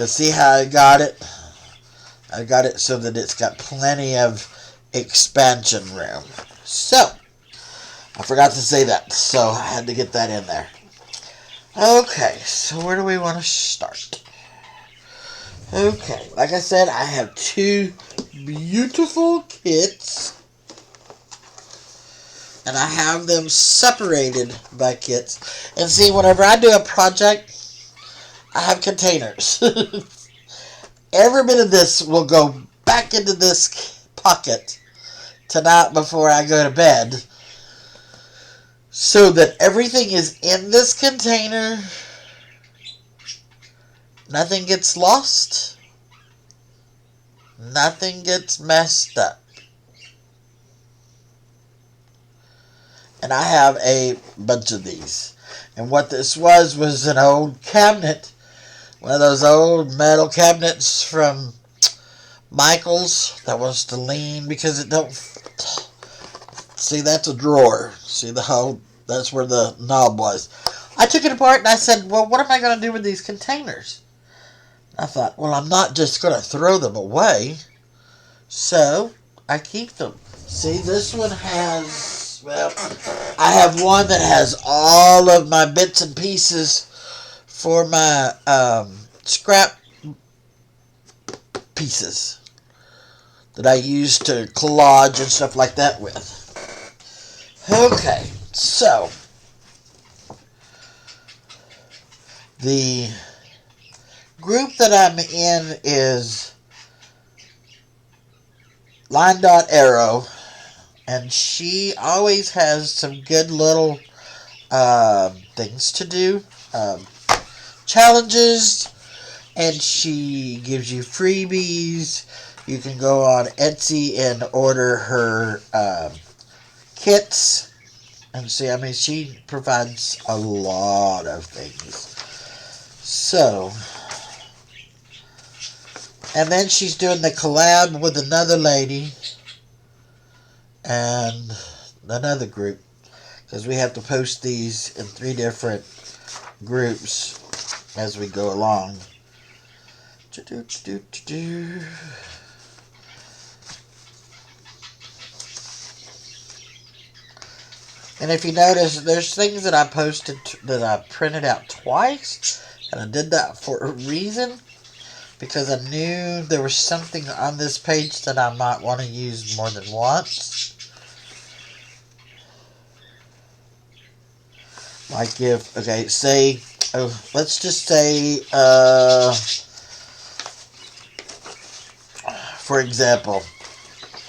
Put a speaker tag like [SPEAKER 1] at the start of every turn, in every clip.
[SPEAKER 1] Because see how I got it? I got it so that it's got plenty of expansion room. So, I forgot to say that, so I had to get that in there. Okay, so where do we want to start? Okay, like I said, I have two beautiful kits. And I have them separated by kits. And see, whenever I do a project, I have containers. Every bit of this will go back into this pocket tonight before I go to bed, so that everything is in this container. Nothing gets lost. Nothing gets messed up. And I have a bunch of these. And what this was an old cabinet. One of those old metal cabinets from Michael's that wants to lean because it don't... See, that's a drawer. See the whole... That's where the knob was. I took it apart and I said, well, what am I going to do with these containers? I thought, well, I'm not just going to throw them away. So, I keep them. See, this one has... Well, I have one that has all of my bits and pieces for my scrap pieces that I use to collage and stuff like that with. Okay, so the group that I'm in is Line Dot Arrow. And she always has some good little things to do. Challenges. And she gives you freebies. You can go on Etsy and order her kits. And see, I mean, she provides a lot of things. So. And then she's doing the collab with another lady. And another group, because we have to post these in 3 different groups as we go along. And if you notice, there's things that I posted that I printed out twice, and I did that for a reason, because I knew there was something on this page that I might want to use more than once. Like if, okay, say, let's just say, for example,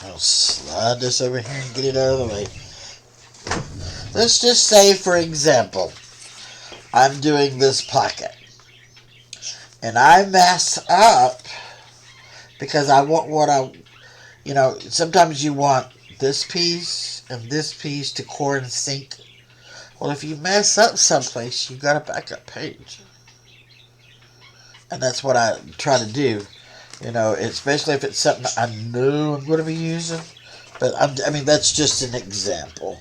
[SPEAKER 1] I'll slide this over here and get it out of the way. Let's just say, for example, I'm doing this pocket. And I mess up because I want what I, you know, sometimes you want this piece and this piece to core and sync. Well, if you mess up someplace, you got a backup page. And that's what I try to do. You know, especially if it's something I know I'm going to be using. But, I mean, that's just an example.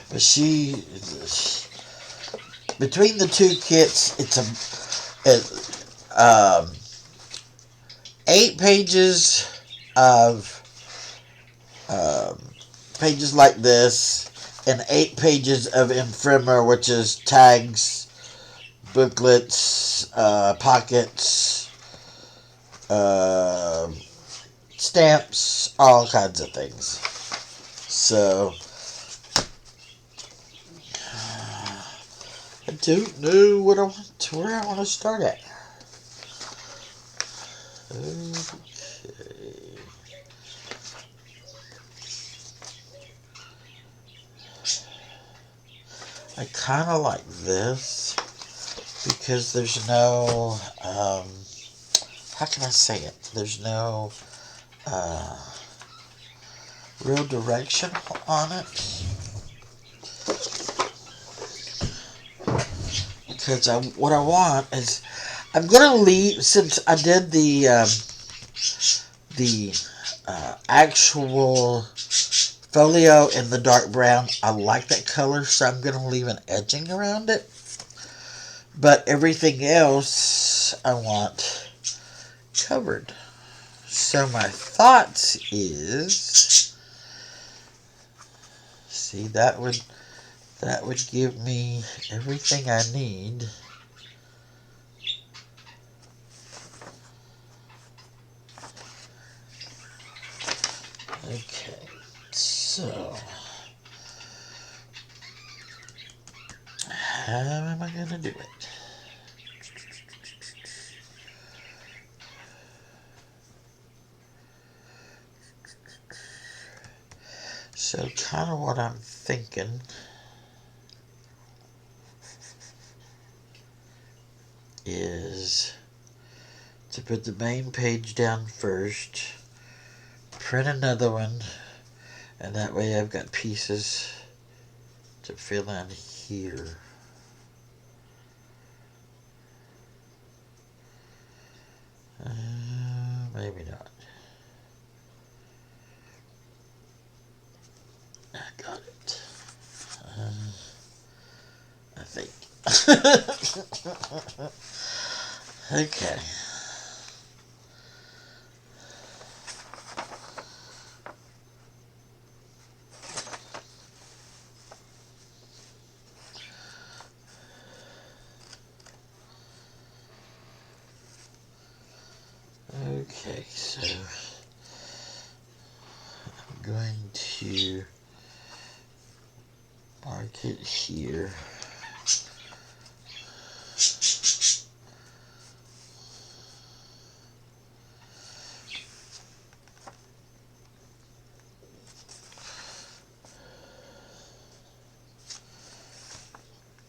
[SPEAKER 1] But between the two kits, it's 8 pages of pages like this, and 8 pages of infrimmer, which is tags, booklets, pockets, stamps, all kinds of things. So I don't know where I want to start at. Okay. I kind of like this because there's no, how can I say it? There's no real direction on it. Because what I want is, I'm going to leave, since I did the actual folio in the dark brown. I like that color, so I'm going to leave an edging around it. But everything else I want covered. So my thoughts is, see, that would give me everything I need. Okay, so how am I going to do it? So kind of what I'm thinking is to put the main page down first, print another one, and that way I've got pieces to fill in here. Maybe not. I got it. I think. Okay. Okay, so I'm going to mark it here.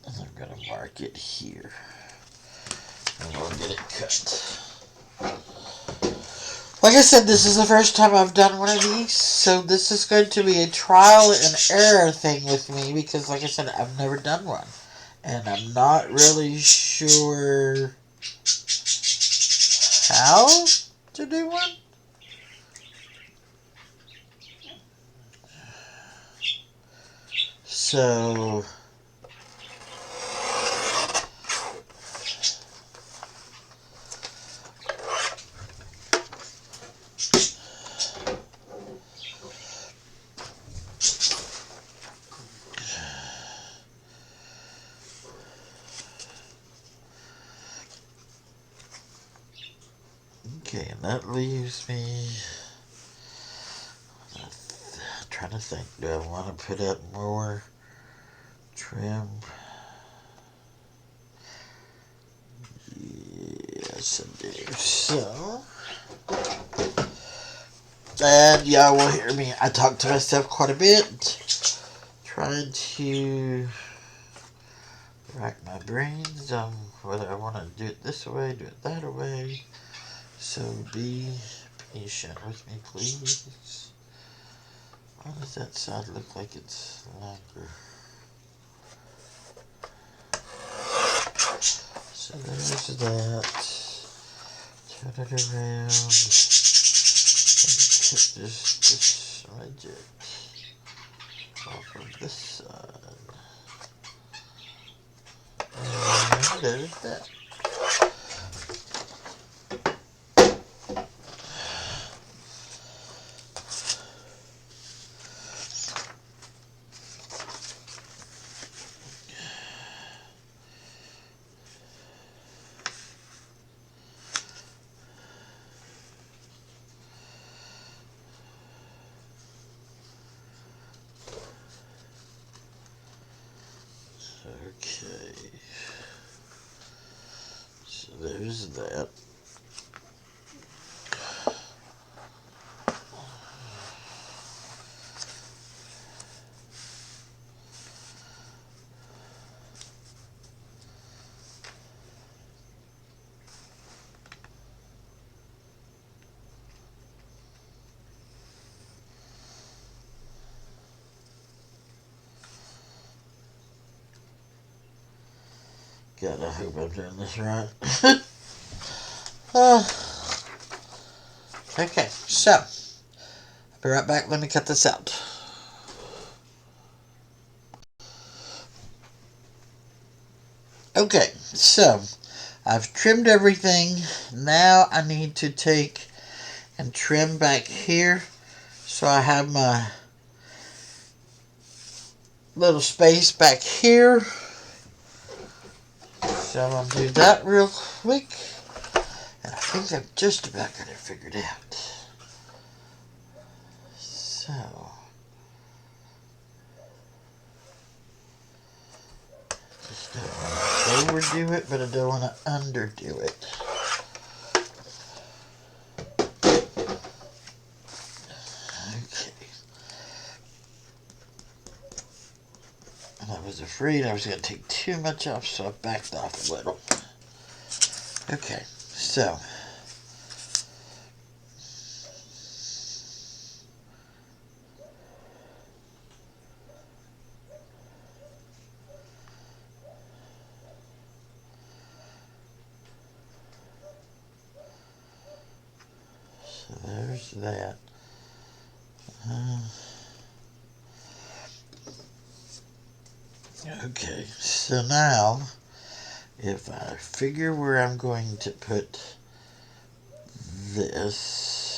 [SPEAKER 1] And I'm going to mark it here. And we'll get it cut. Like I said, this is the first time I've done one of these, so this is going to be a trial and error thing with me because, like I said, I've never done one. And I'm not really sure how to do one. So okay, and that leaves me. I'm trying to think. Do I want to put up more trim? Yes, I do. So, and yeah, will hear me. I talk to myself quite a bit, trying to rack my brains on whether I want to do it this way, do it that way. So be patient with me, please. Why does that side look like it's longer? So there's that. Turn it around. And cut this midget off of this side. And there's that. Okay, so there's that. God, I hope I'm doing this right. Okay, so I'll be right back. Let me cut this out. Okay, so I've trimmed everything. Now I need to take and trim back here so I have my little space back here. So I'm going to do that real quick. And I think I've just about got it figured out. So just don't want to overdo it, but I don't want to underdo it. Okay. And I was afraid I was going to take too much off, so I backed off a little. Okay, so there's that. Okay, so now if I figure where I'm going to put this,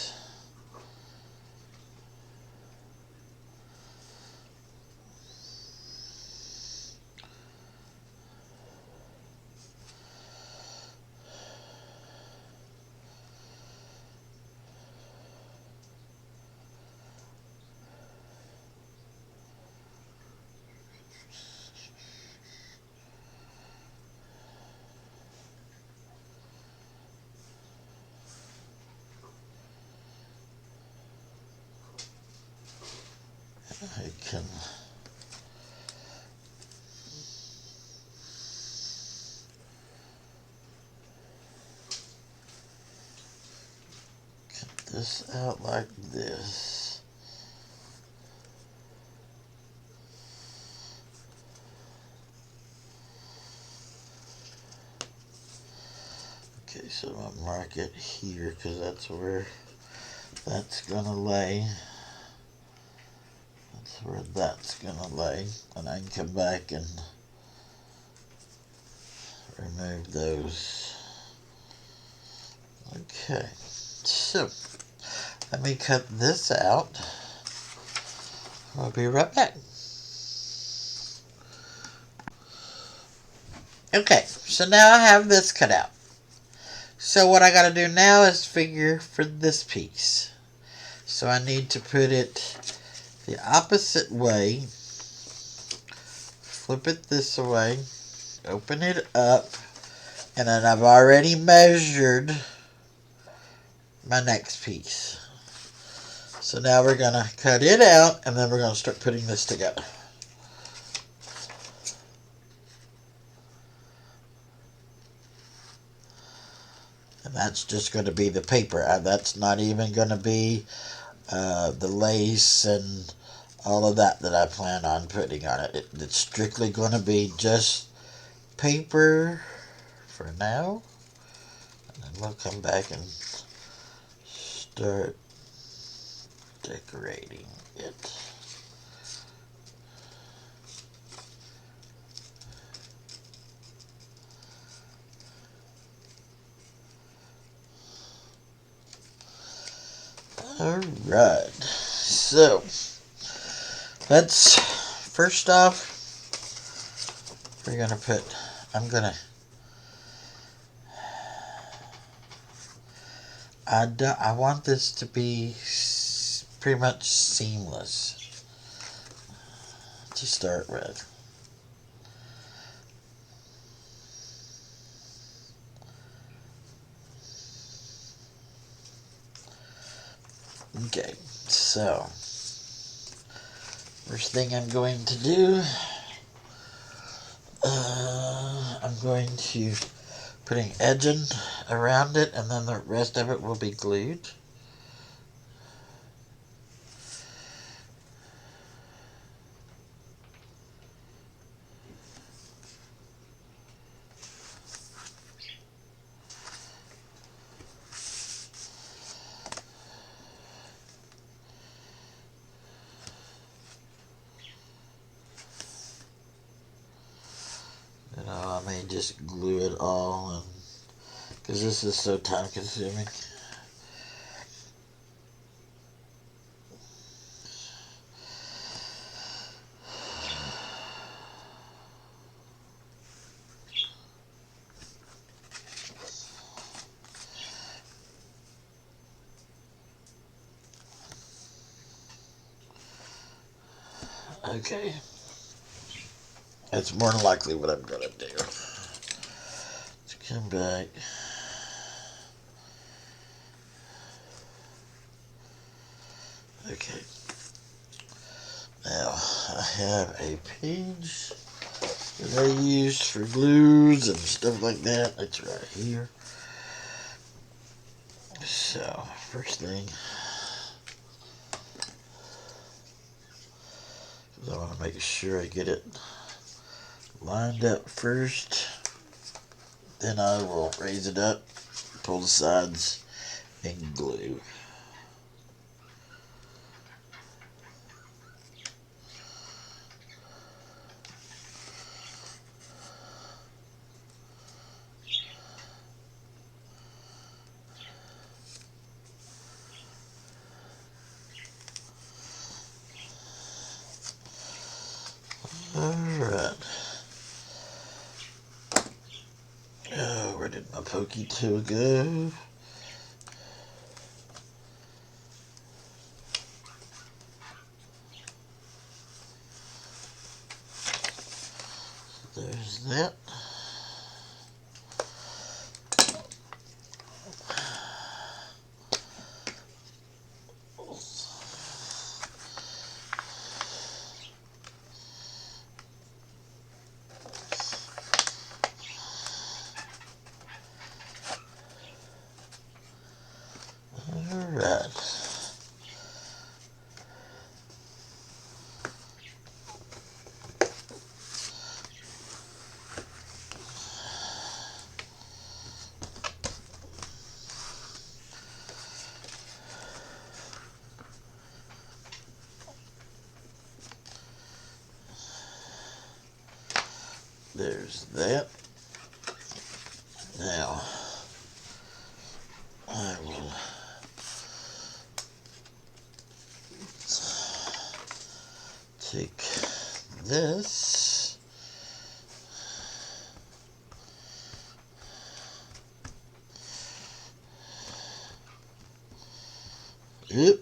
[SPEAKER 1] I can cut this out like this. Okay, so I'm going to mark it here because that's where that's going to lay. That's where that's going to lay. And I can come back and remove those. Okay, so let me cut this out. I'll be right back. Okay, so now I have this cut out. So what I got to do now is figure for this piece. So I need to put it the opposite way. Flip it this way. Open it up. And then I've already measured my next piece. So now we're going to cut it out and then we're going to start putting this together. And that's just going to be the paper. That's not even going to be the lace and all of that I plan on putting on it. It's strictly going to be just paper for now. And then we'll come back and start decorating it. Alright, so let's first off, we're gonna put, I want this to be pretty much seamless to start with. Okay, so first thing I'm going to do, I'm going to put an edging around it, and then the rest of it will be glued. just glue it all, and because this is so time consuming. Okay, that's more than likely what I'm gonna do. Let's come back. Okay, now I have a page that I use for glues and stuff like that. It's right here. So, first thing, I want to make sure I get it lined up first. Then I will raise it up, pull the sides, and glue. Alright. Oh, where did my pokey tool go? There's that. Alright. There's that. Now, I will take this. Yep.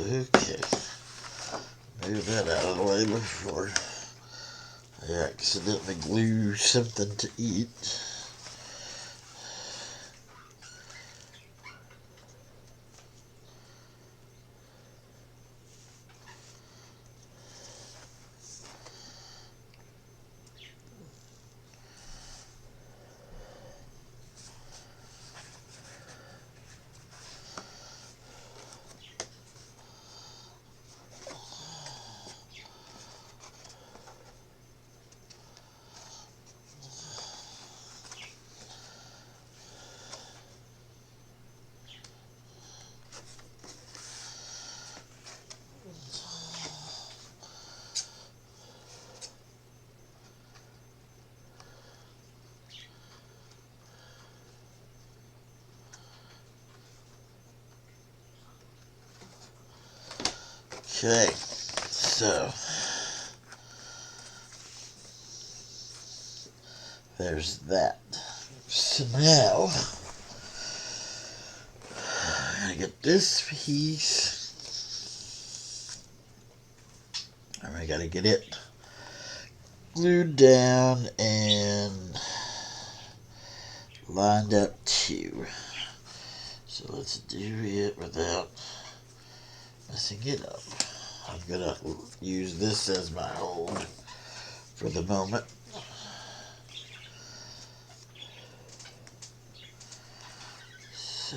[SPEAKER 1] Okay. Move that out of the way before I accidentally glue something to eat. Okay, so there's that. So now I get this piece, and I gotta get it glued down and lined up too. So let's do it without messing it up. I'm gonna use this as my hold for the moment. So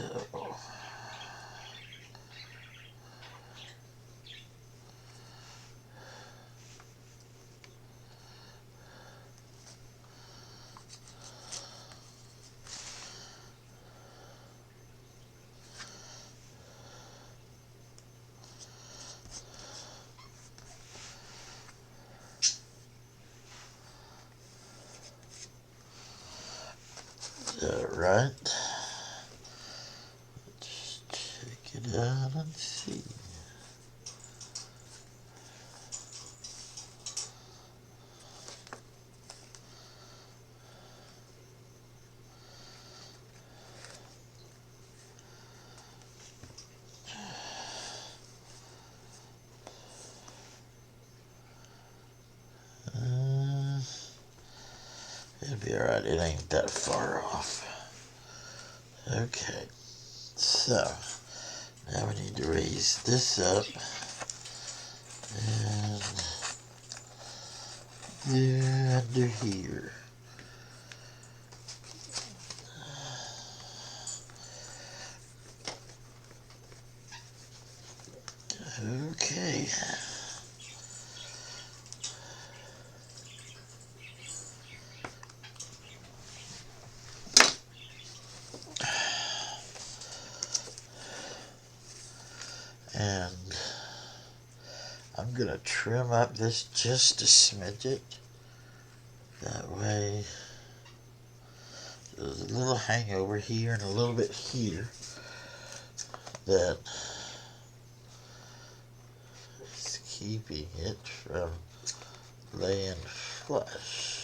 [SPEAKER 1] right. Let's check it out and see. It'll be alright, it ain't that far off. Okay, so now we need to raise this up and under here. Okay. And I'm going to trim up this just a smidget. That way there's a little hangover here and a little bit here that is keeping it from laying flush.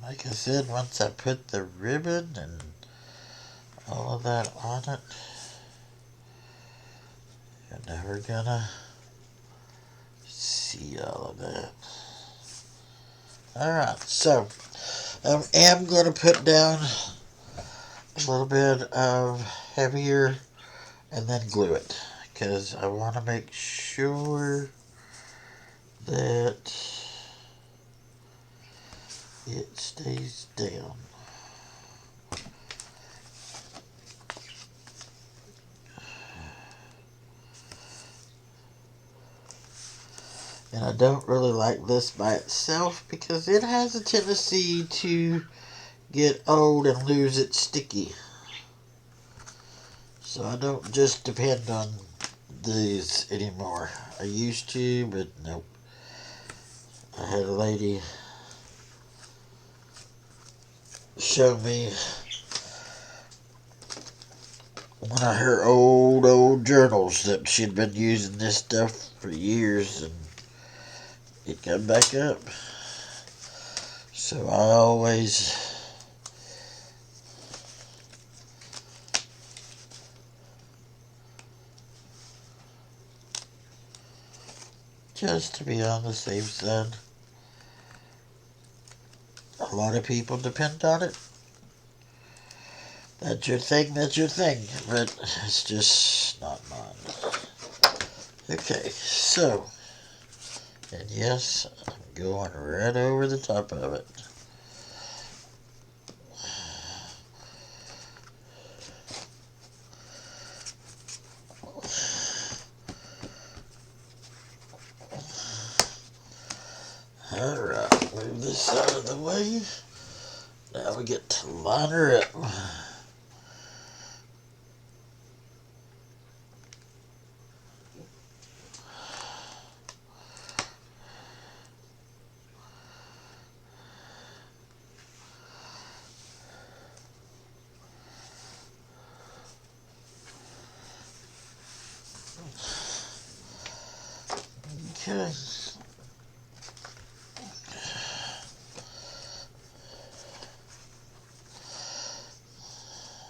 [SPEAKER 1] Like I said, once I put the ribbon and all of that on it, you're never gonna see all of that. Alright, so I am going to put down a little bit of heavier and then glue it, because I want to make sure that it stays down. And I don't really like this by itself because it has a tendency to get old and lose its sticky. So I don't just depend on these anymore. I used to, but nope. I had a lady show me one of her old journals that she'd been using this stuff for years, and it come back up. So I always just to be on the safe side. A lot of people depend on it. That's your thing, but it's just not mine. Okay, so, and yes, I'm going right over the top of it. Alright, move this out of the way. Now we get to line her up. Okay.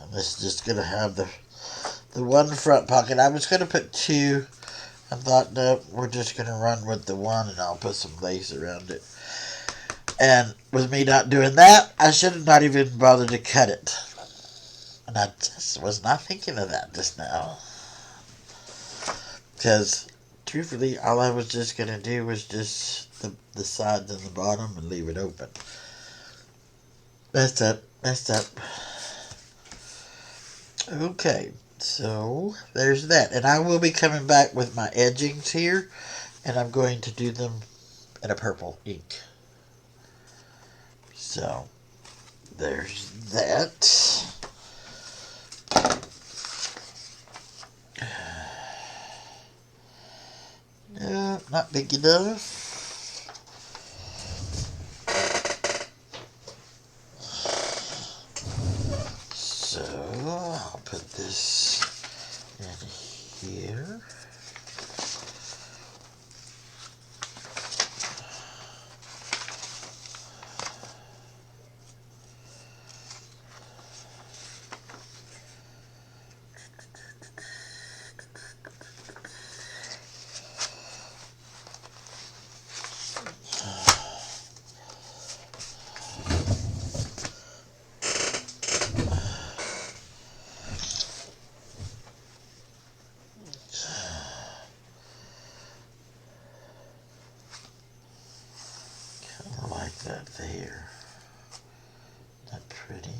[SPEAKER 1] And this is just going to have the one front pocket. I was going to put two. I thought, no, we're just going to run with the one and I'll put some lace around it. And with me not doing that, I should have not even bothered to cut it. And I just was not thinking of that just now. Because, truthfully, all I was just going to do was just the sides and the bottom and leave it open. Messed up, messed up. Okay, so there's that. And I will be coming back with my edgings here, and I'm going to do them in a purple ink. So there's that. No, not big enough. So I'll put this in here. I like that there. Isn't that pretty?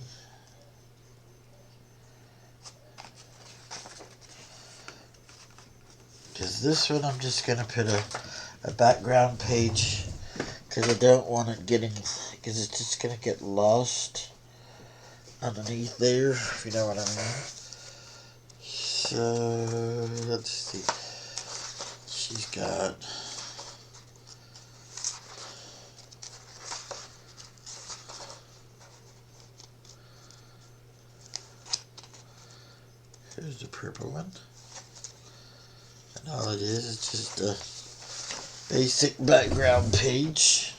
[SPEAKER 1] Because this one I'm just going to put a background page, because I don't want it getting, because it's just going to get lost underneath there, if you know what I mean. So let's see. She's got here's the purple one. And all it is just a basic background page.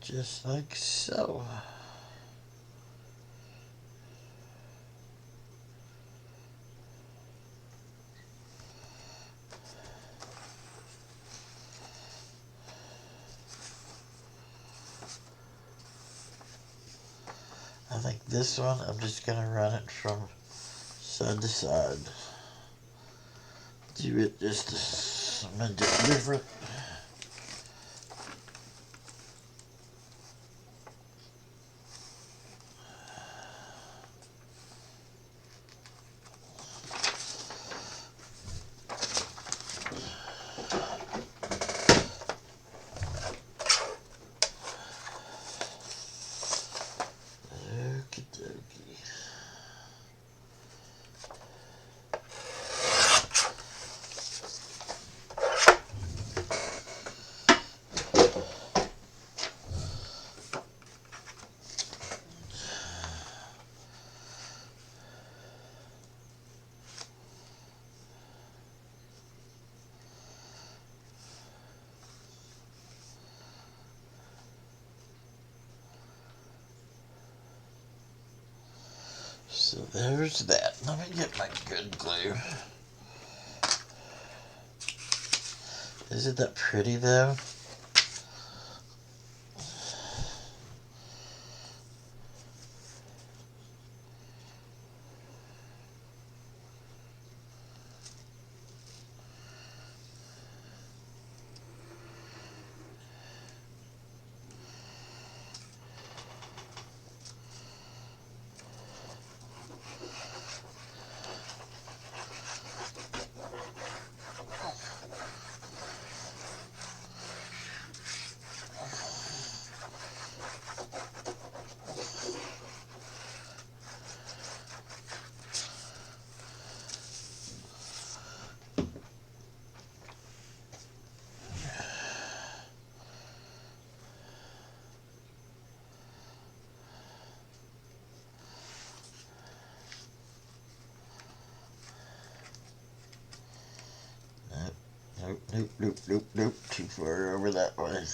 [SPEAKER 1] Just like so. I think this one, I'm just going to run it from side to side. Do it just a smidge different. Okie dokie. So there's that. Let me get my good glue. Isn't that pretty though? Nope. Too far over that way.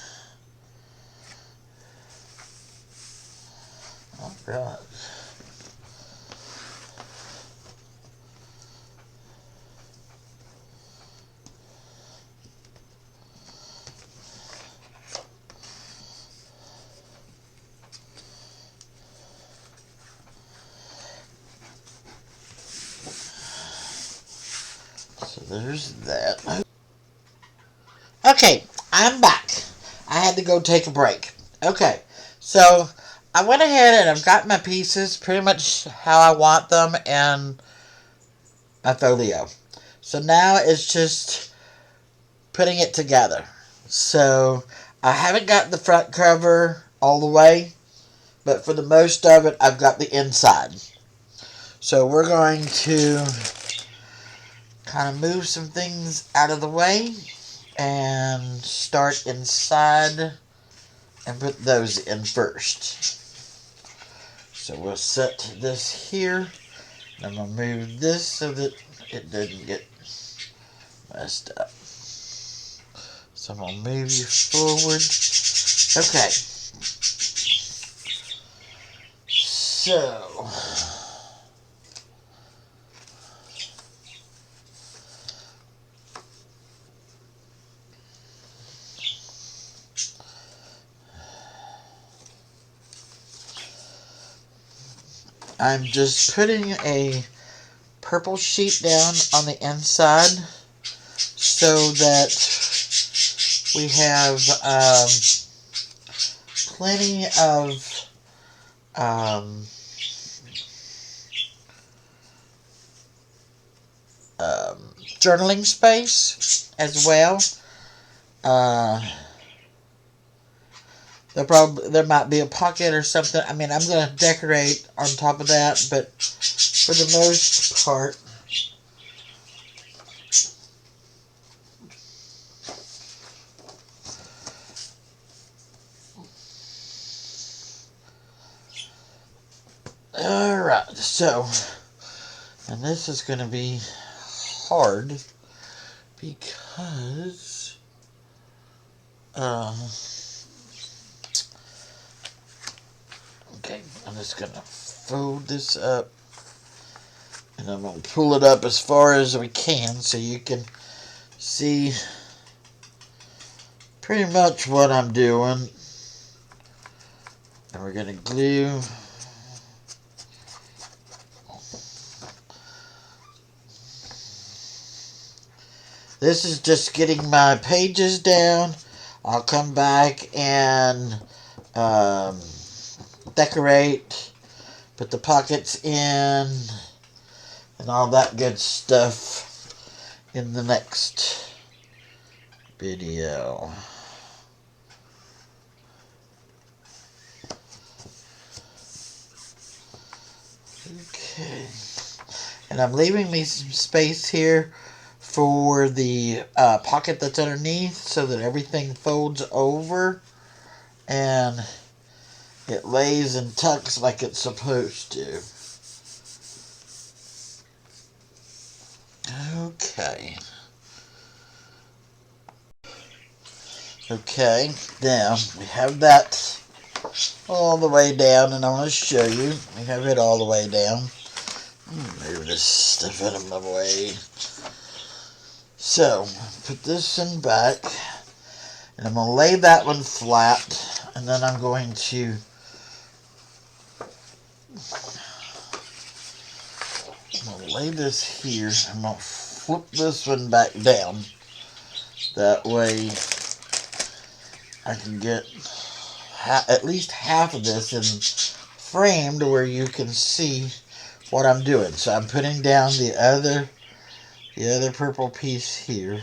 [SPEAKER 1] Alright. So there's that. I'm back. I had to go take a break. Okay, so I went ahead and I've got my pieces pretty much how I want them in my folio. So now it's just putting it together. So I haven't got the front cover all the way, but for the most of it, I've got the inside. So we're going to kind of move some things out of the way and start inside and put those in first. So we'll set this here. I'm going to move this so that it doesn't get messed up. So I'm going to move you forward. Okay. So I'm just putting a purple sheet down on the inside so that we have plenty of journaling space as well. There might be a pocket or something. I mean, I'm going to decorate on top of that, but for the most part, alright, so, and this is going to be hard because, okay, I'm just going to fold this up and I'm going to pull it up as far as we can so you can see pretty much what I'm doing. And we're going to glue this is just getting my pages down. I'll come back and decorate, put the pockets in, and all that good stuff in the next video. Okay. And I'm leaving me some space here for the pocket that's underneath so that everything folds over and it lays and tucks like it's supposed to. Okay. Okay, now we have that all the way down, and I want to show you. We have it all the way down. Move this stuff out of my way. So, put this in back, and I'm going to lay that one flat, and then I'm going to lay this here. I'm going to flip this one back down. That way I can get at least half of this in framed where you can see what I'm doing. So I'm putting down the other purple piece here.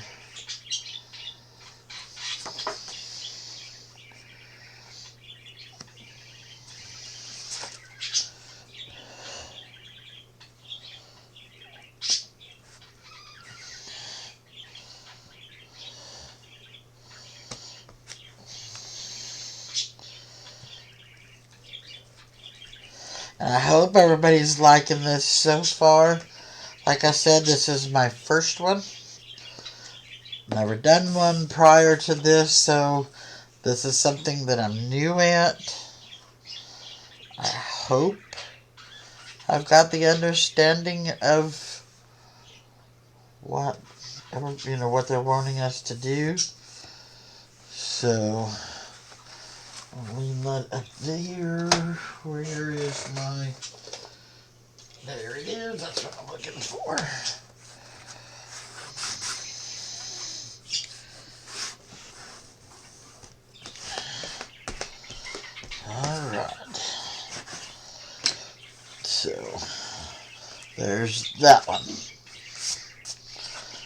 [SPEAKER 1] And I hope everybody's liking this so far. Like I said, this is my first one. Never done one prior to this, so this is something that I'm new at. I hope I've got the understanding of what they're wanting us to do. So I'll leave that up there. Where is my... There it is. That's what I'm looking for. So there's that one.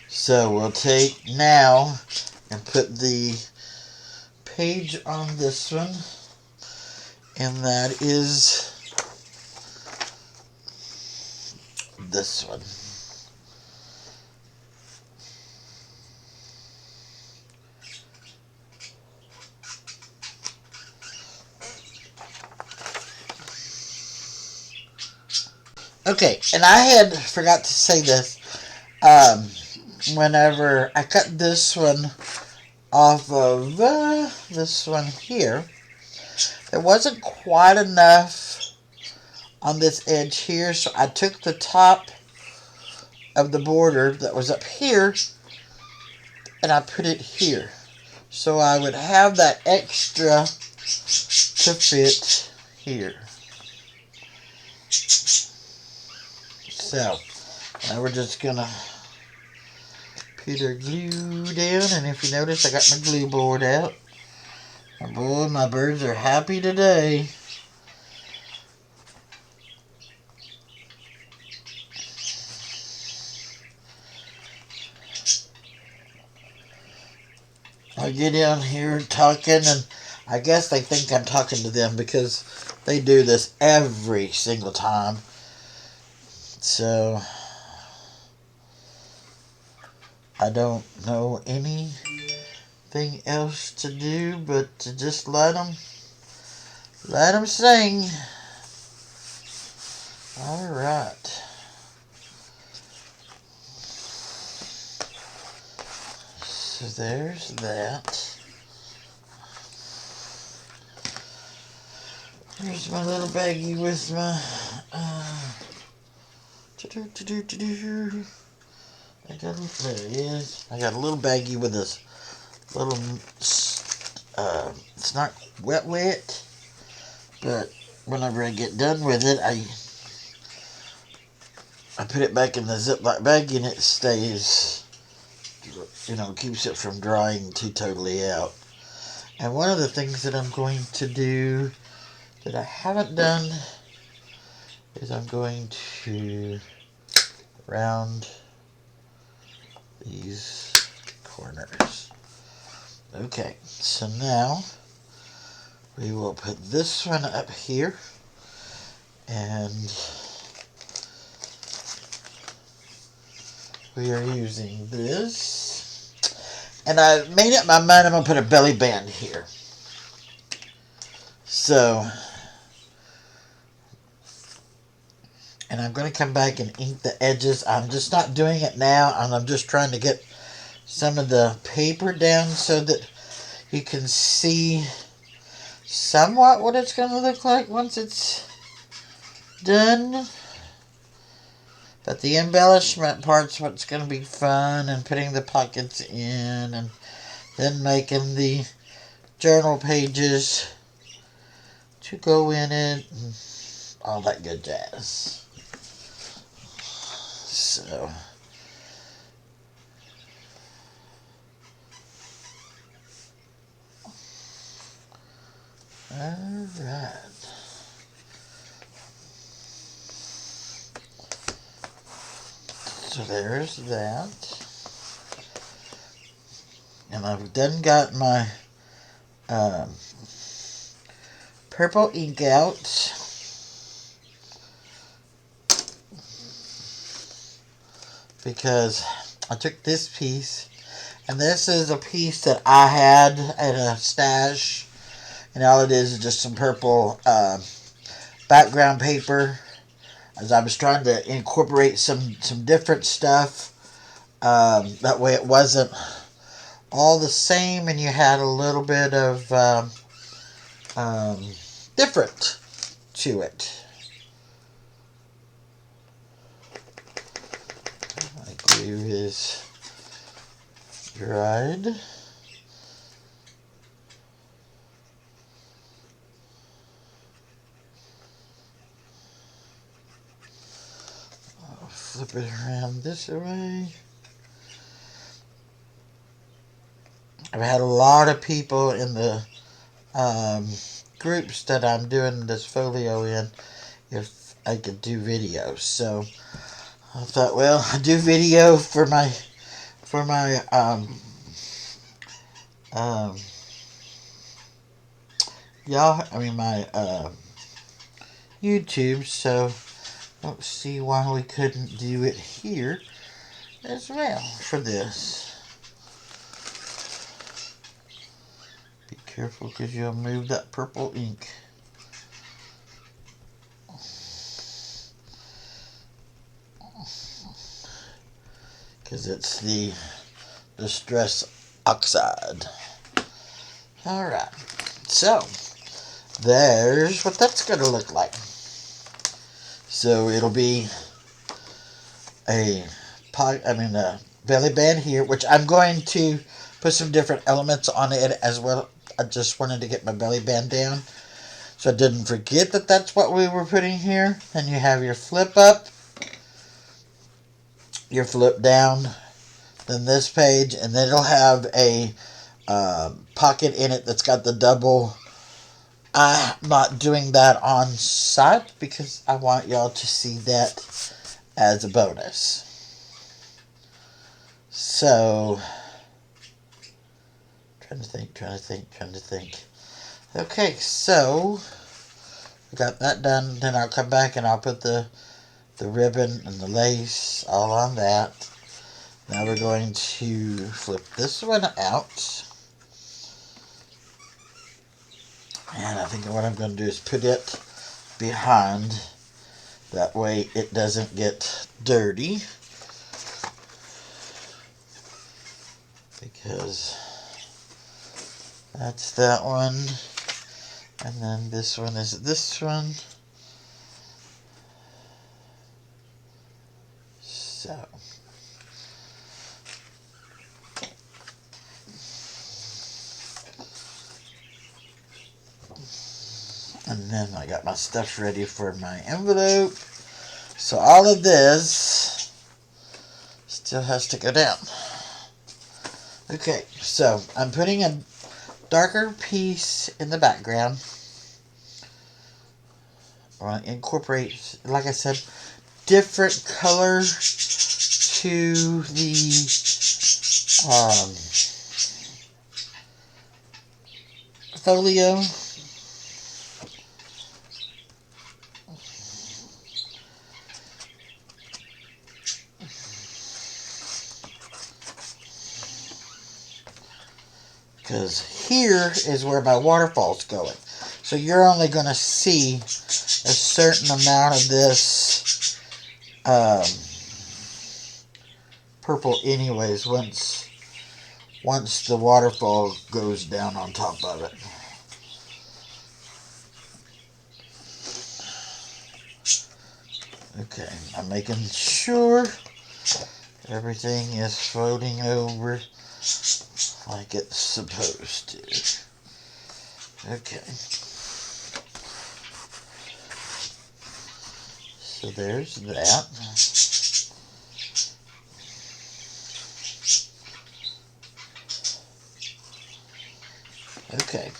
[SPEAKER 1] So we'll take now and put the page on this one, and that is this one. Okay, and I had forgot to say this. Whenever I cut this one off of this one here, there wasn't quite enough on this edge here, so I took the top of the border that was up here and I put it here, so I would have that extra to fit here. So now we're just gonna put our glue down, and if you notice, I got my glue board out. And boy, my birds are happy today. I get down here talking, and I guess they think I'm talking to them because they do this every single time. So I don't know anything else to do but to just let them sing. All right. So there's that. Here's my little baggie with my there it is. I got a little baggie with this little it's not wet, but whenever I get done with it, I put it back in the Ziploc bag, and it stays, keeps it from drying too totally out. And one of the things that I'm going to do that I haven't done is I'm going to round these corners. Okay, so now we will put this one up here, and we are using this, and I made up my mind I'm going to put a belly band here. So, and I'm going to come back and ink the edges. I'm just not doing it now, and I'm just trying to get some of the paper down so that you can see somewhat what it's going to look like once it's done. But the embellishment part's what's going to be fun, and putting the pockets in, and then making the journal pages to go in it, and all that good jazz. So, alright. So there's that. And I've done got my purple ink out. Because I took this piece, and this is a piece that I had at a stash, and all it is just some purple background paper, as I was trying to incorporate some different stuff. That way it wasn't all the same, and you had a little bit of different to it. My glue is dried. I'll flip it around this way. I've had a lot of people in the groups that I'm doing this folio in, if I could do video. So I thought, well, I do video for my um y'all. I mean my YouTube. So I don't see why we couldn't do it here as well for this. Be careful because you'll move that purple ink. Because it's the distress oxide. Alright, so there's what that's going to look like. So it'll be a belly band here, which I'm going to put some different elements on it as well. I just wanted to get my belly band down, so I didn't forget that that's what we were putting here. Then you have your flip up, your flip down, then this page, and then it'll have a pocket in it that's got the double. I'm not doing that on site because I want y'all to see that as a bonus. So, trying to think. Okay, so we got that done. Then I'll come back and I'll put the ribbon and the lace all on that. Now we're going to flip this one out. And I think what I'm going to do is put it behind. That way it doesn't get dirty. Because that's that one. And then this one is this one. So. And then I got my stuff ready for my envelope. So all of this still has to go down. Okay, so I'm putting a darker piece in the background. I want to incorporate, like I said, different colors to the folio. Because here is where my waterfall's going. So you're only going to see a certain amount of this purple anyways once the waterfall goes down on top of it. Okay, I'm making sure everything is floating over like it's supposed to. Okay. So there's that. Okay.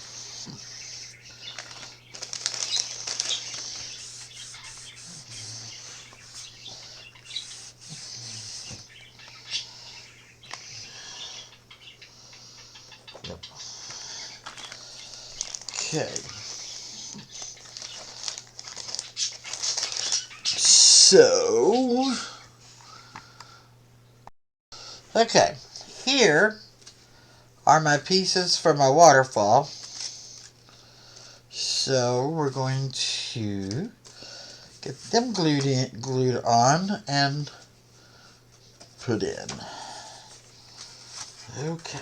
[SPEAKER 1] Yep. Okay. So, okay, here are my pieces for my waterfall. So we're going to get them glued on and put in. Okay.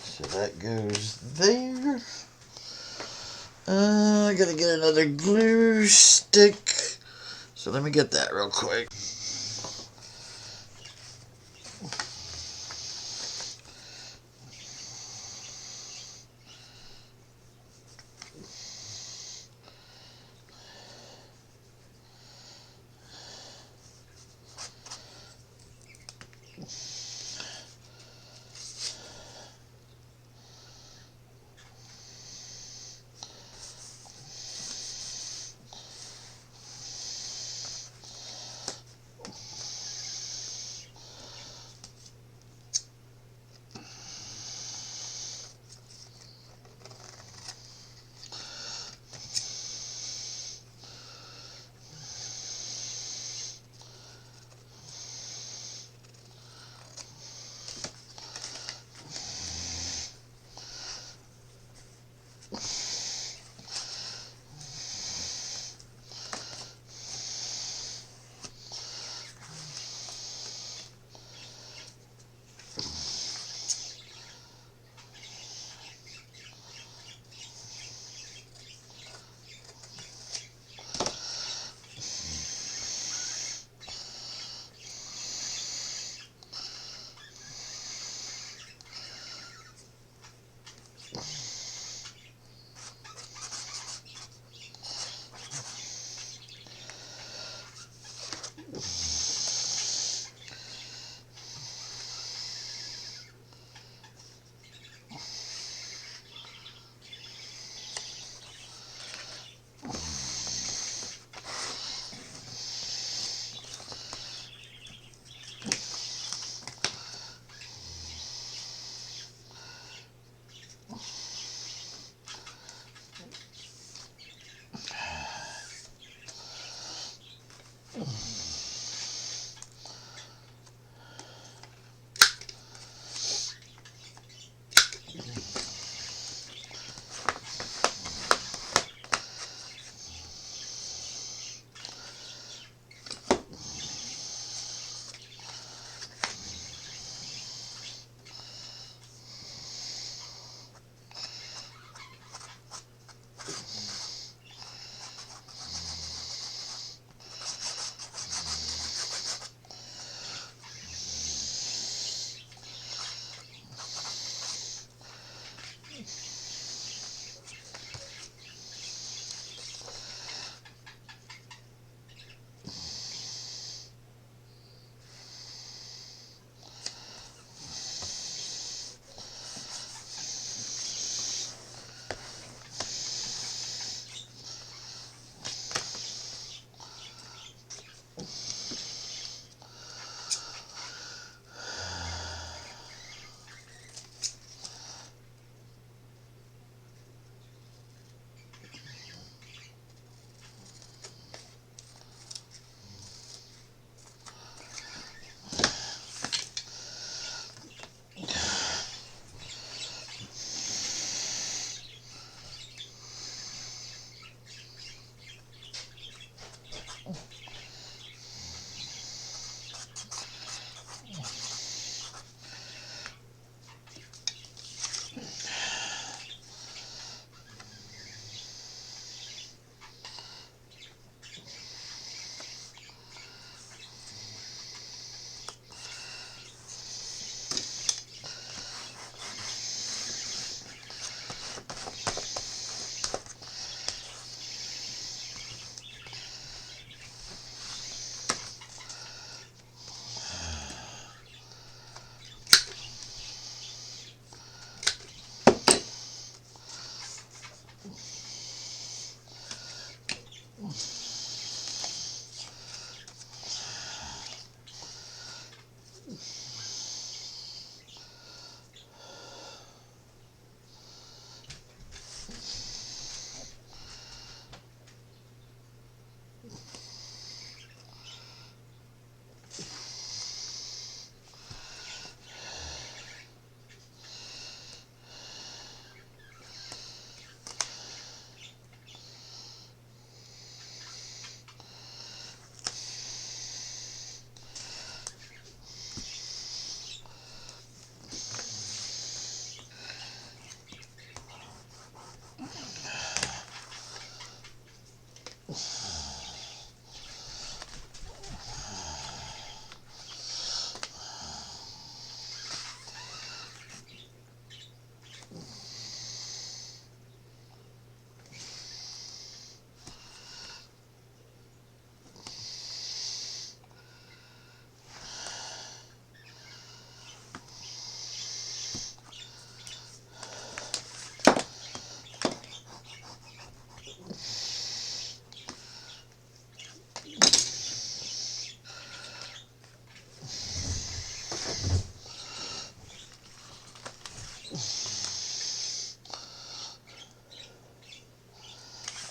[SPEAKER 1] So that goes there. I gotta get another glue stick. So let me get that real quick.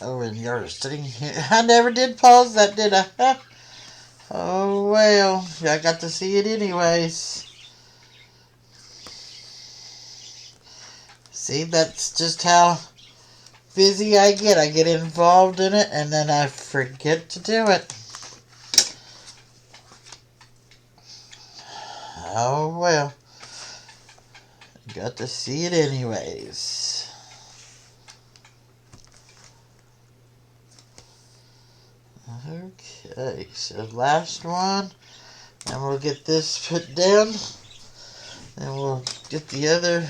[SPEAKER 1] Oh, and you're sitting here. I never did pause that, did I? Oh, well. I got to see it anyways. See, that's just how busy I get. I get involved in it, and then I forget to do it. Oh, well. Got to see it anyways. Okay, so last one. And we'll get this put down. And we'll get the other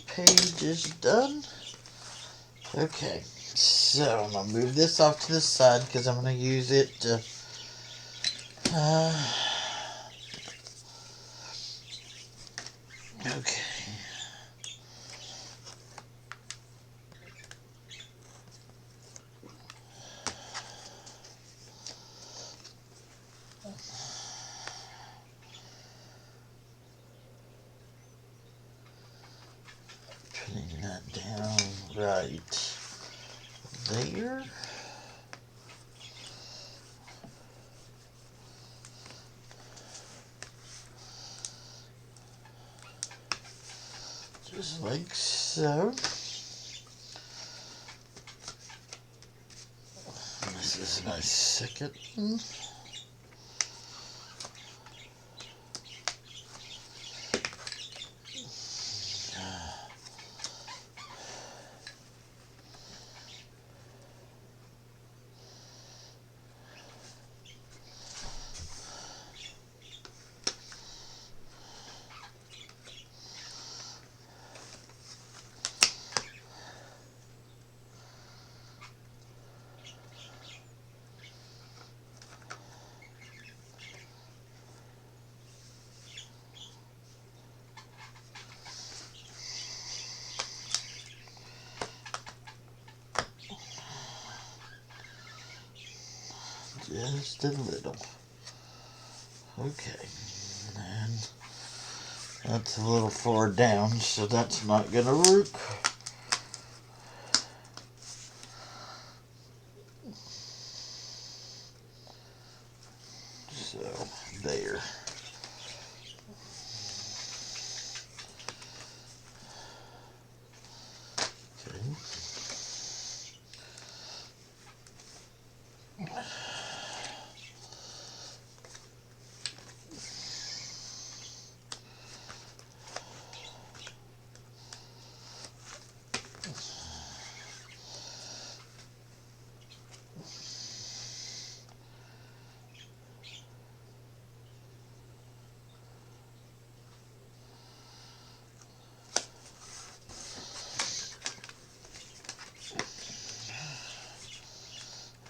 [SPEAKER 1] pages done. Okay, so I'm going to move this off to the side because I'm going to use it to... okay. Putting that down right there. Just like so. This is my second one. Just a little. Okay. And that's a little far down, so that's not going to work. So, there. Okay.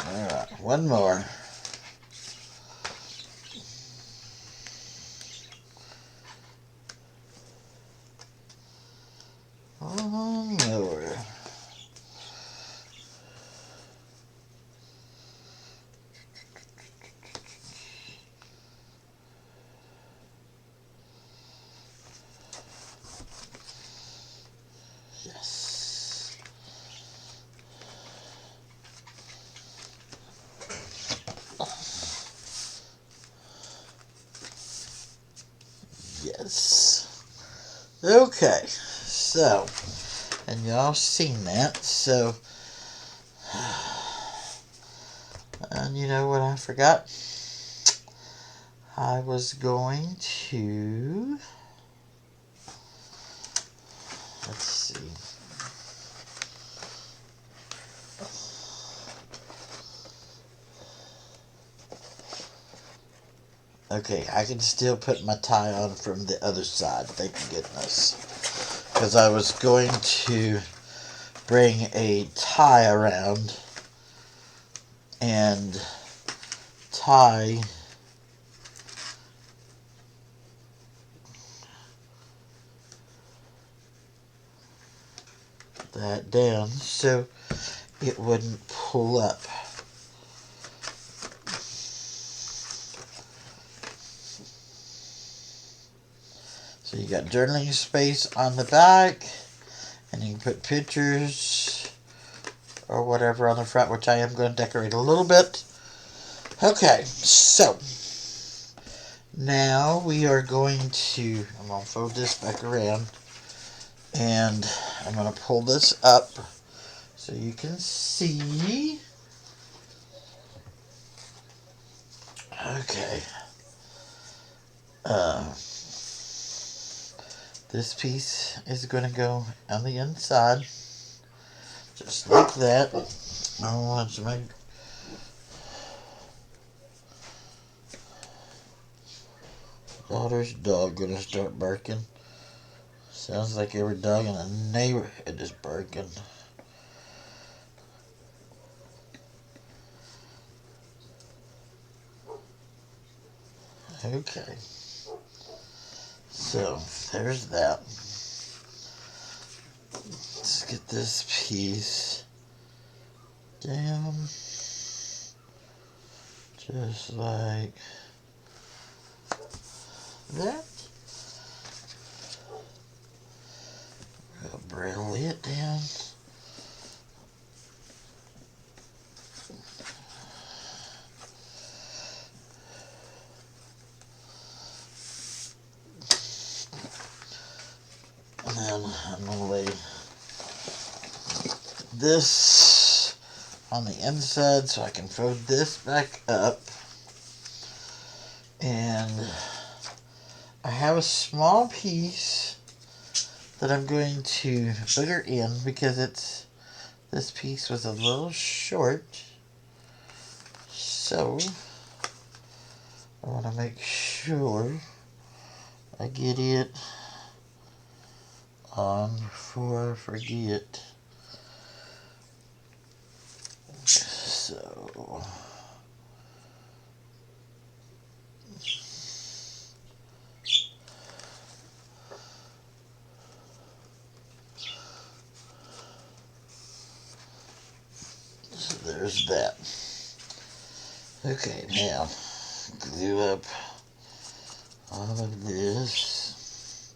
[SPEAKER 1] Alright, one more. One more. Yes. Yes. Okay, so, and y'all seen that, so, and you know what I forgot? I was going to, let's see, Okay, I can still put my tie on from the other side, thank goodness. Because I was going to bring a tie around and tie that down so it wouldn't pull up. So you got journaling space on the back, and you can put pictures or whatever on the front, which I am going to decorate a little bit. Okay, so now we are going to, I'm going to fold this back around, and I'm going to pull this up so you can see. Okay. This piece is going to go on the inside, just like that. I want to make daughter's dog going to start barking. Sounds like every dog in the neighborhood is barking. Okay. So, there's that. Let's get this piece down. Just like that. We'll lay it down. And then I'm going to lay this on the inside so I can fold this back up. And I have a small piece that I'm going to booger in because this piece was a little short. So I want to make sure I get it on before I forget. So there's that. Okay, now glue up all of this.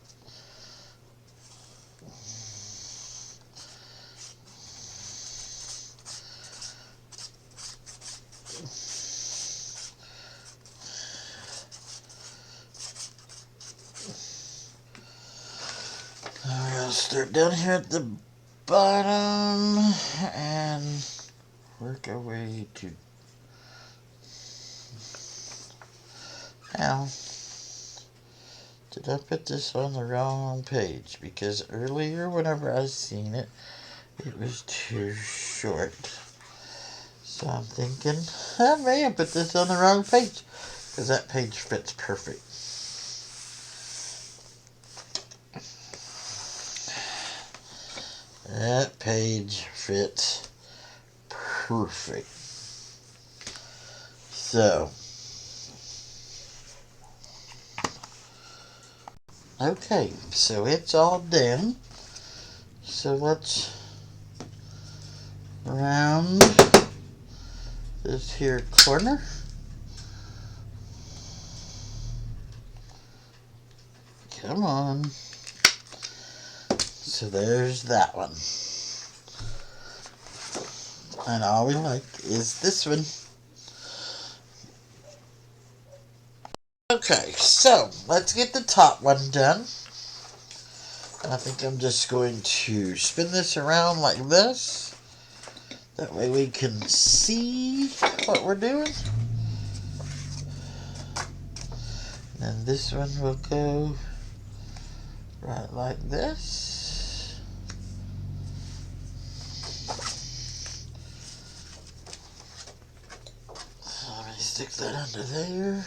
[SPEAKER 1] Now we're gonna start down here at the bottom and work our way to. Now, did I put this on the wrong page? Because earlier, whenever I seen it, it was too short. So I'm thinking, I may have put this on the wrong page. Because that page fits perfect. That page fits perfect. So, okay, so it's all done. So let's round this here corner. Come on. So there's that one. And all we like is this one. Okay, so let's get the top one done. I think I'm just going to spin this around like this. That way we can see what we're doing. And this one will go right like this. So let me stick that under there.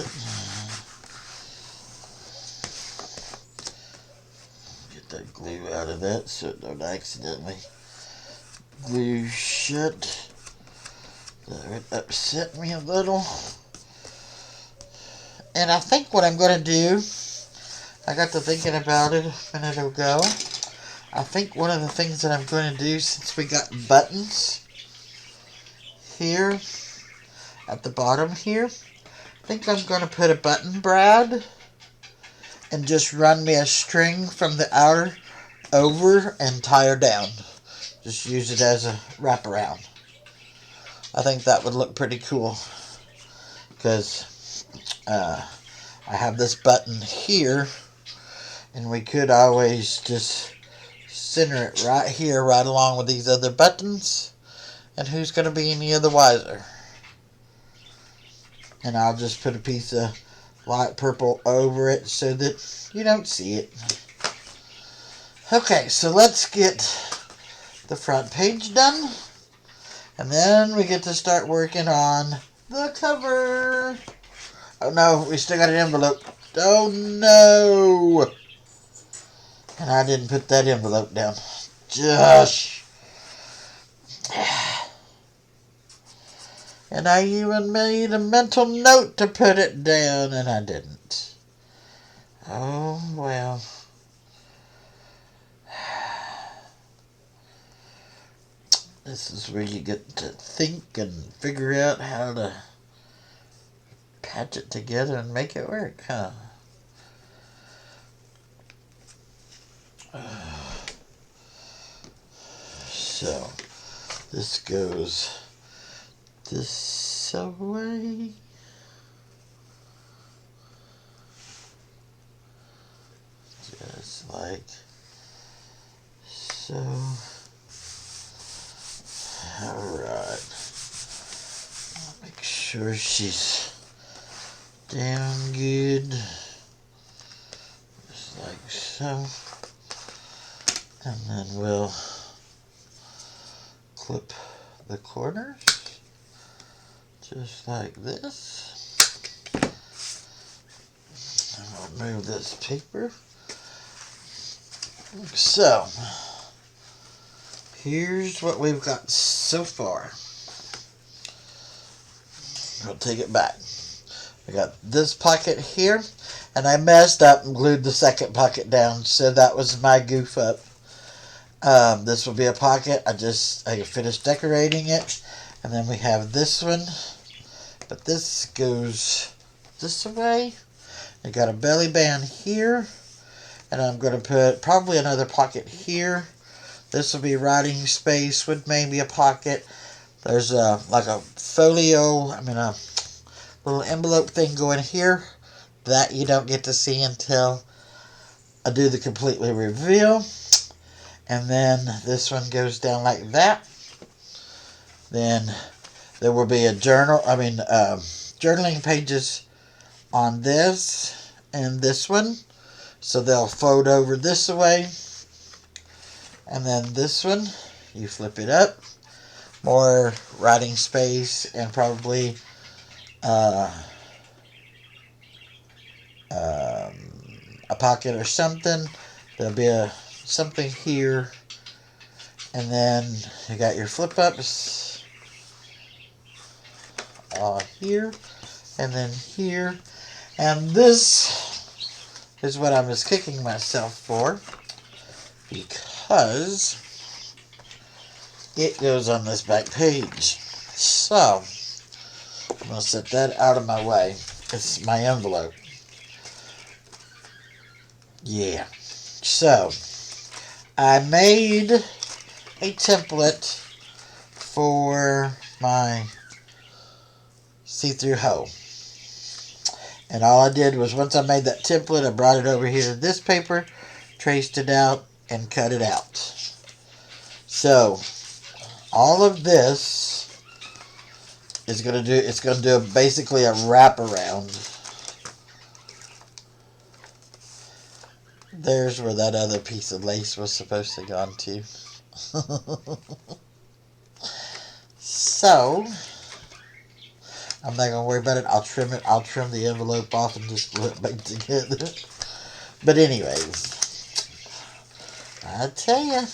[SPEAKER 1] it. Get that glue out of that so it don't accidentally glue shut. That upset me a little. And I think what I'm going to do, I got to thinking about it a minute ago. I think one of the things that I'm going to do, since we got buttons here at the bottom here, I think I'm going to put a button brad and just run me a string from the outer over and tie her down. Just use it as a wraparound. I think that would look pretty cool because I have this button here, and we could always just center it right here, right along with these other buttons, and who's going to be any of the wiser? And I'll just put a piece of light purple over it so that you don't see it. Okay, so let's get the front page done, and then we get to start working on the cover. Oh no, we still got an envelope. Oh no! And I didn't put that envelope down. Josh! And I even made a mental note to put it down, and I didn't. Oh well. This is where you get to think and figure out how to patch it together and make it work, huh? So, this goes this way. Just like so. Alright. Make sure she's down good. Just like so. And then we'll clip the corners. Just like this. And I'll move this paper. So, here's what we've got so far. We'll take it back. We got this pocket here, and I messed up and glued the second pocket down, so that was my goof up. This will be a pocket. I finished decorating it, and then we have this one, but this goes this way. I got a belly band here, and I'm going to put probably another pocket here. This will be writing space with maybe a pocket. There's like a folio, a little envelope thing going here that you don't get to see until I do the completely reveal. And then this one goes down like that. Then there will be a journaling pages on this and this one. So they'll fold over this way. And then this one, you flip it up. More writing space and probably a pocket or something. There'll be something here. And then you got your flip ups here. And then here. And this is what I was kicking myself for, because it goes on this back page. So, I'm going to set that out of my way. It's my envelope. Yeah. So, I made a template for my see-through hoe. And all I did was, once I made that template, I brought it over here to this paper, traced it out, and cut it out. So, all of this is going to do basically a wraparound. There's where that other piece of lace was supposed to go on to. So, I'm not gonna worry about it. I'll trim it. I'll trim the envelope off and just glue it back together. But anyways, I tell ya,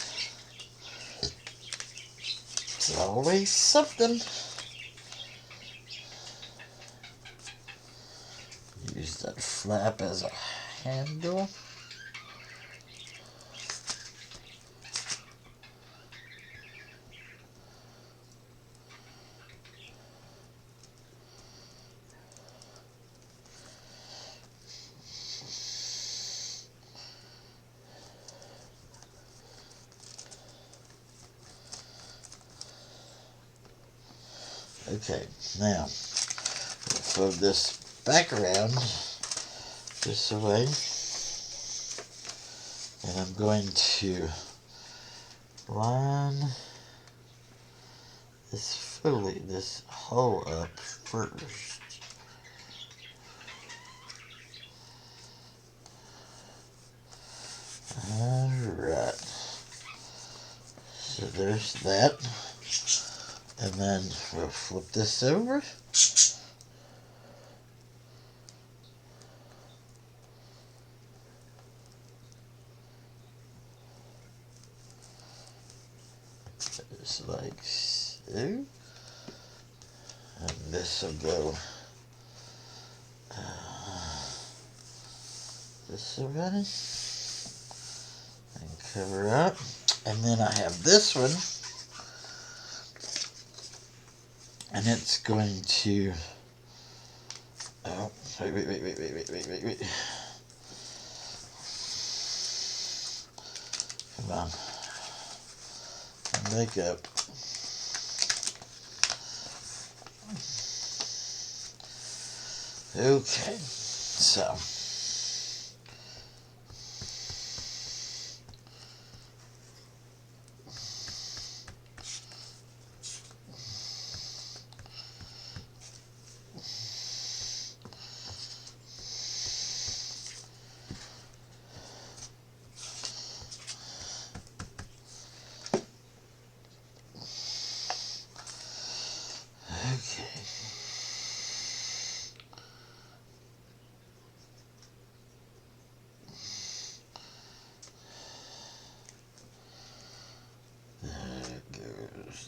[SPEAKER 1] it's always something. Use that flap as a handle. Okay, now fold this back around this way, and I'm going to line this hole up first. Alright, so there's that, and then we'll flip this over. Just like so, and this will go this already, and cover up, and then I have this one, and it's going to, oh, wait. Come on. Make up. Okay, so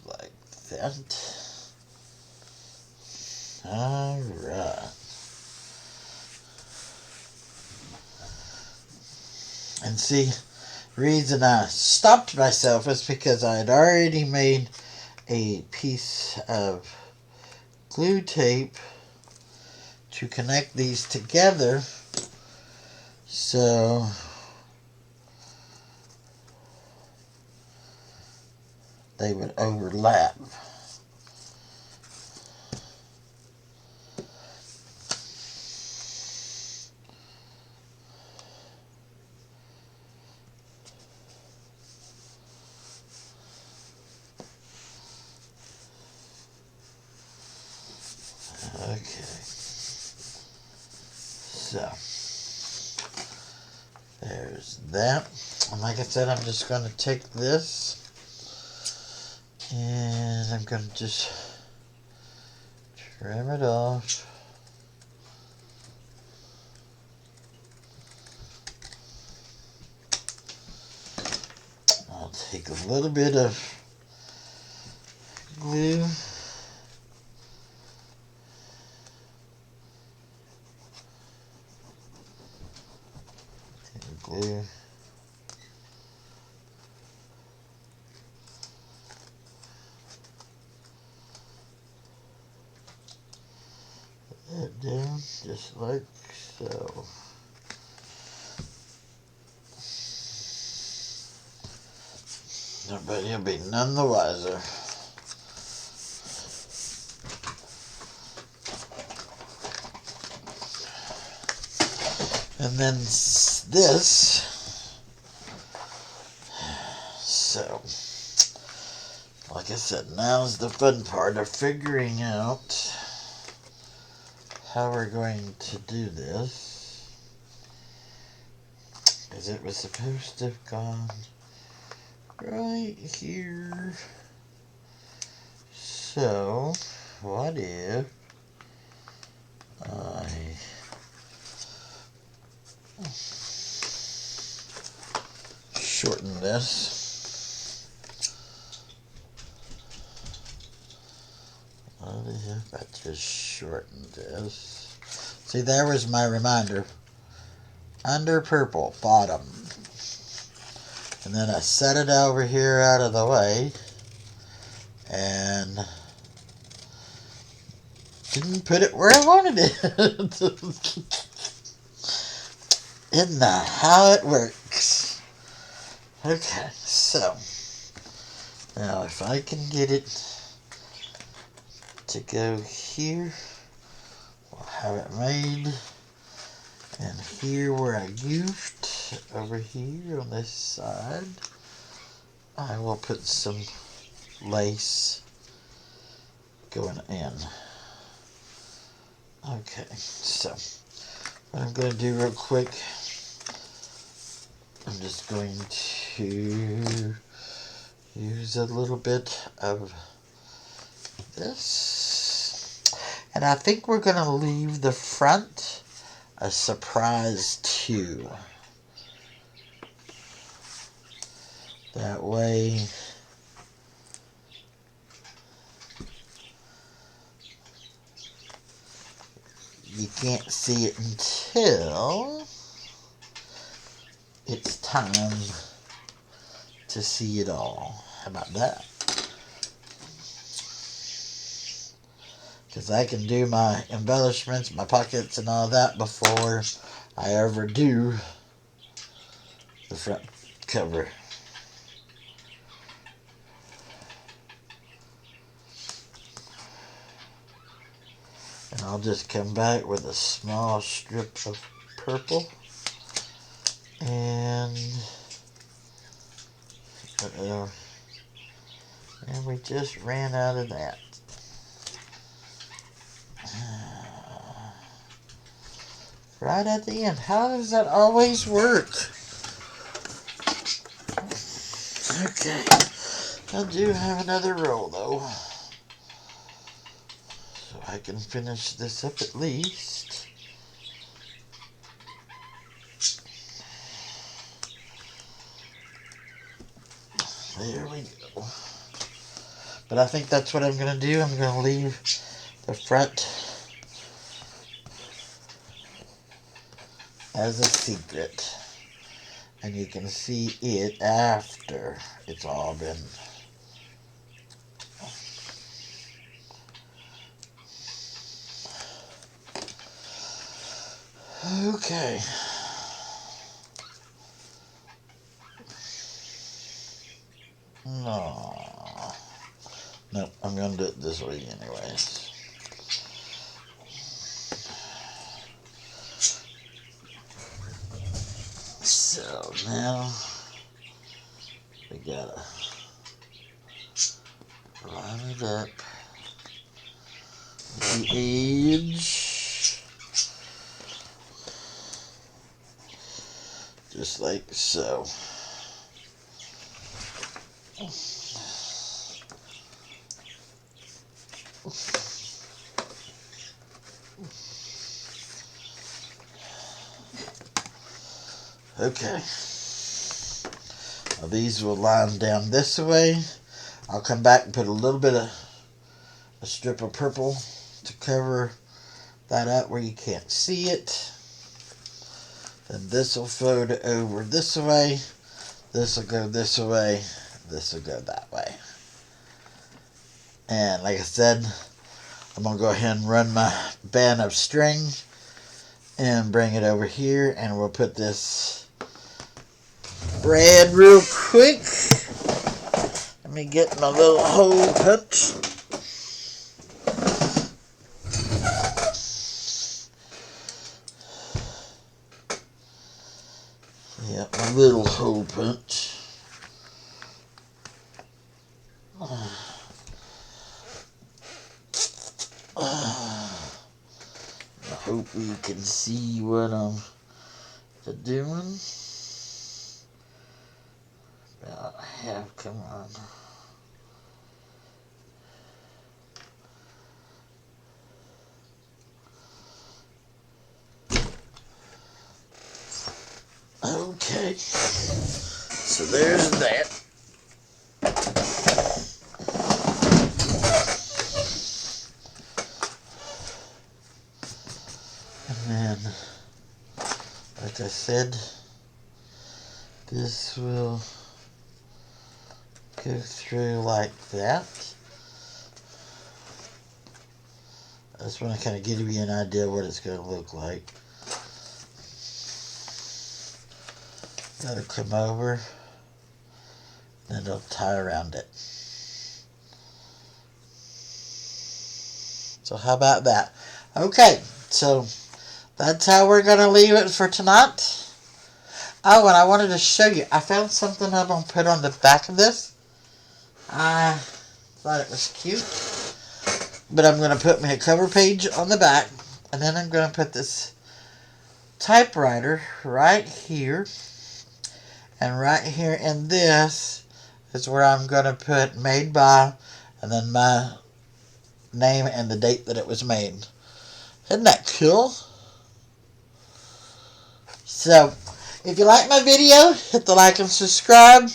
[SPEAKER 1] like that. Alright. And see, the reason I stopped myself is because I had already made a piece of glue tape to connect these together, so they would overlap. Okay, so there's that. And like I said, I'm just going to take this and I'm going to just trim it off. I'll take a little bit of glue. Glue. Put that down just like so. But you'll be none the wiser. And then this. So, like I said, now's the fun part of figuring out how we're going to do this. Because it was supposed to have gone right here. So, what if I shorten this. If I just shorten this. See, there was my reminder. Under purple, bottom. And then I set it over here out of the way. And didn't put it where I wanted it. Isn't that how it works? Okay, so now if I can get it to go here, we'll have it made. And here where I goofed, over here on this side, I will put some lace going in. Okay, so what I'm going to do real quick, I'm just going to use a little bit of this. And I think we're going to leave the front a surprise too. That way you can't see it until it's time to see it all. How about that? Because I can do my embellishments, my pockets and all that before I ever do the front cover. And I'll just come back with a small strip of purple. And and we just ran out of that. Right at the end. How does that always work? Okay. I do have another roll though. So I can finish this up at least. There we go. But I think that's what I'm going to do. I'm going to leave the front as a secret. And you can see it after it's all been. Okay. No, I'm going to do it this way anyways. So now we gotta line it up with the edge, just like so. Okay. Now these will line down this way. I'll come back and put a little bit of a strip of purple to cover that up where you can't see it. Then this will fold over this way. This will go this way. This will go that way. And like I said, I'm going to go ahead and run my band of string and bring it over here, and we'll put this braid real quick. Let me get my little hole punch. Yeah, my little hole punch. I hope you can see what I'm doing. About half, come on. Okay. So there's that. And then, like I said, this will go through like that. I just want to kind of give you an idea what it's going to look like. That'll come over, then it'll tie around it. So how about that? Okay, so that's how we're going to leave it for tonight. Oh, and I wanted to show you. I found something I'm going to put on the back of this. I thought it was cute. But I'm going to put me a cover page on the back. And then I'm going to put this typewriter right here. And right here in this is where I'm going to put made by. And then my name and the date that it was made. Isn't that cool? So, if you like my video, hit the like and subscribe.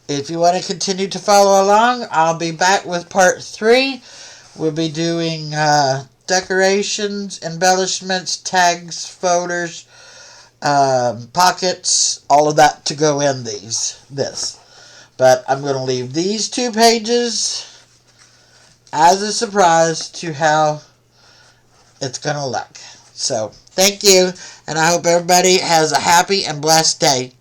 [SPEAKER 1] If you want to continue to follow along, I'll be back with part 3. We'll be doing decorations, embellishments, tags, folders, pockets, all of that to go in this. But I'm going to leave these 2 pages as a surprise to how it's going to look. So, thank you, and I hope everybody has a happy and blessed day.